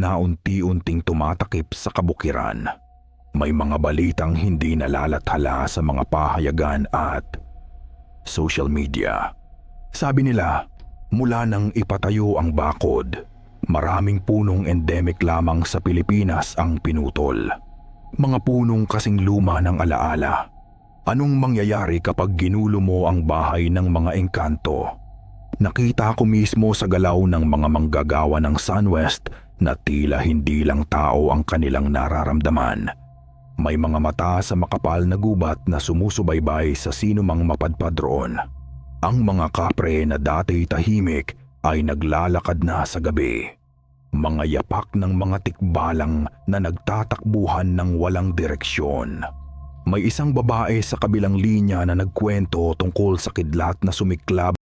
na unti-unting tumatakip sa kabukiran. May mga balitang hindi nalalathala sa mga pahayagan at social media. Sabi nila, mula nang ipatayo ang bakod, maraming punong endemic lamang sa Pilipinas ang pinutol. Mga punong kasing luma ng alaala. Anong mangyayari kapag ginulo mo ang bahay ng mga engkanto? Nakita ko mismo sa galaw ng mga manggagawa ng Sunwest na tila hindi lang tao ang kanilang nararamdaman. May mga mata sa makapal na gubat na sumusubaybay sa sinumang mapadpad roon. Ang mga kapre na dati tahimik ay naglalakad na sa gabi. Mga yapak ng mga tikbalang na nagtatakbuhan ng walang direksyon. May isang babae sa kabilang linya na nagkwento tungkol sa kidlat na sumiklab